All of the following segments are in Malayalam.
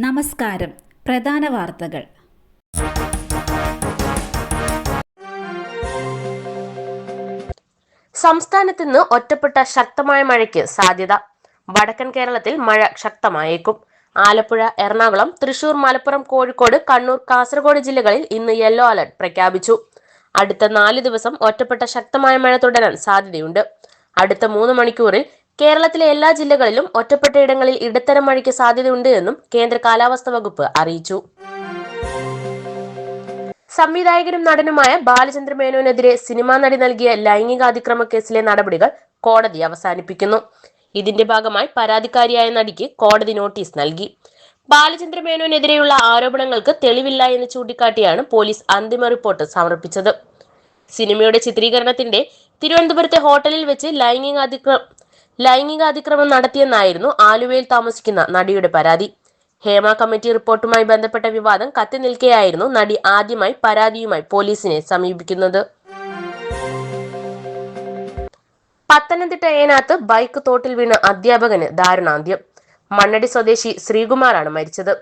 നമസ്കാരം. പ്രധാന വാർത്തകൾ. സംസ്ഥാനത്ത് ഇന്ന് ഒറ്റപ്പെട്ട ശക്തമായ മഴയ്ക്ക് സാധ്യത. വടക്കൻ കേരളത്തിൽ മഴ ശക്തമായേക്കും. ആലപ്പുഴ, എറണാകുളം, തൃശൂർ, മലപ്പുറം, കോഴിക്കോട്, കണ്ണൂർ, കാസർഗോഡ് ജില്ലകളിൽ ഇന്ന് യെല്ലോ അലർട്ട് പ്രഖ്യാപിച്ചു. അടുത്ത 4 ദിവസം ഒറ്റപ്പെട്ട ശക്തമായ മഴ തുടരാൻ സാധ്യതയുണ്ട്. അടുത്ത 3 മണിക്കൂറിൽ കേരളത്തിലെ എല്ലാ ജില്ലകളിലും ഒറ്റപ്പെട്ട ഇടങ്ങളിൽ ഇടത്തരം മഴയ്ക്ക് സാധ്യതയുണ്ട് എന്നും കേന്ദ്ര കാലാവസ്ഥാ വകുപ്പ് അറിയിച്ചു. സംവിധായകനും നടനുമായ ബാലചന്ദ്ര മേനോനെതിരെ സിനിമാ നടി നൽകിയ ലൈംഗികാതിക്രമ കേസിലെ നടപടികൾ കോടതി അവസാനിപ്പിക്കുന്നു. ഇതിന്റെ ഭാഗമായി പരാതിക്കാരിയായ നടിക്ക് കോടതി നോട്ടീസ് നൽകി. ബാലചന്ദ്ര മേനോനെതിരെയുള്ള ആരോപണങ്ങൾക്ക് തെളിവില്ല എന്ന് ചൂണ്ടിക്കാട്ടിയാണ് പോലീസ് അന്തിമ റിപ്പോർട്ട് സമർപ്പിച്ചത്. സിനിമയുടെ ചിത്രീകരണത്തിന്റെ തിരുവനന്തപുരത്തെ ഹോട്ടലിൽ വെച്ച് ലൈംഗികാതിക്രമം നടത്തിയെന്നായിരുന്നു ആലുവയിൽ താമസിക്കുന്ന നടിയുടെ പരാതി. ഹേമ കമ്മിറ്റി റിപ്പോർട്ടുമായി ബന്ധപ്പെട്ട വിവാദം കത്തി നിൽക്കെയായിരുന്നു നടി ആദ്യമായി പരാതിയുമായി പോലീസിനെ സമീപിക്കുന്നത്. പത്തനംതിട്ട ഏനാത്ത് ബൈക്ക് തോട്ടിൽ വീണ് അധ്യാപകന് ദാരുണാന്ത്യം. മണ്ണടി സ്വദേശി ശ്രീകുമാറാണ് മരിച്ചത്.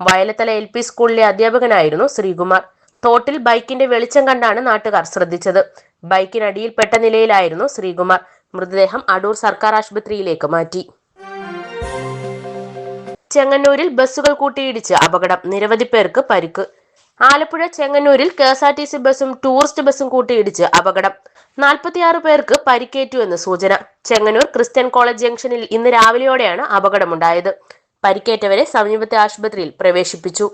വയലത്തല LP സ്കൂളിലെ അധ്യാപകനായിരുന്നു ശ്രീകുമാർ. തോട്ടിൽ ബൈക്കിന്റെ വെളിച്ചം കണ്ടാണ് നാട്ടുകാർ ശ്രദ്ധിച്ചത്. ബൈക്കിനടിയിൽ പെട്ട നിലയിലായിരുന്നു ശ്രീകുമാർ. മൃതദേഹം അടൂർ സർക്കാർ ആശുപത്രിയിലേക്ക് മാറ്റി. ചെങ്ങന്നൂരിൽ ബസ്സുകൾ കൂട്ടിയിടിച്ച് അപകടം, നിരവധി പേർക്ക് പരിക്ക്. ആലപ്പുഴ ചെങ്ങന്നൂരിൽ KSRTC ബസ്സും ടൂറിസ്റ്റ് ബസ്സും കൂട്ടിയിടിച്ച് അപകടം. 46 പേർക്ക് പരിക്കേറ്റുവെന്ന് സൂചന. ചെങ്ങന്നൂർ ക്രിസ്ത്യൻ കോളേജ് ജംഗ്ഷനിൽ ഇന്ന് രാവിലെയോടെയാണ് അപകടമുണ്ടായത്. പരിക്കേറ്റവരെ സമീപത്തെ ആശുപത്രിയിൽ പ്രവേശിപ്പിച്ചു.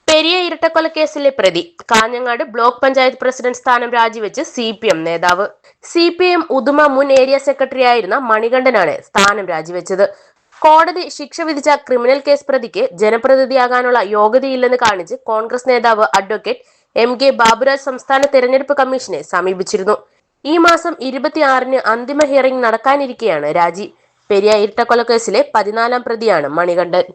പെരിയ ഇരട്ടക്കൊലക്കേസിലെ പ്രതി കാഞ്ഞങ്ങാട് ബ്ലോക്ക് പഞ്ചായത്ത് പ്രസിഡന്റ് സ്ഥാനം രാജിവെച്ച് CPM നേതാവ്. CPM ഉദുമ മുൻ ഏരിയ സെക്രട്ടറി ആയിരുന്ന മണികണ്ഠനാണ് സ്ഥാനം രാജിവെച്ചത്. കോടതി ശിക്ഷ വിധിച്ച ക്രിമിനൽ കേസ് പ്രതിക്ക് ജനപ്രതിനിധിയാകാനുള്ള യോഗ്യതയില്ലെന്ന് കാണിച്ച് കോൺഗ്രസ് നേതാവ് അഡ്വക്കേറ്റ് MK ബാബുരാജ് സംസ്ഥാന തെരഞ്ഞെടുപ്പ് കമ്മീഷനെ സമീപിച്ചിരുന്നു. ഈ മാസം 26-ന് അന്തിമ ഹിയറിംഗ് നടക്കാനിരിക്കെയാണ് രാജി. പെരിയ ഇരട്ടക്കൊലക്കേസിലെ 14-ാം പ്രതിയാണ് മണികണ്ഠൻ.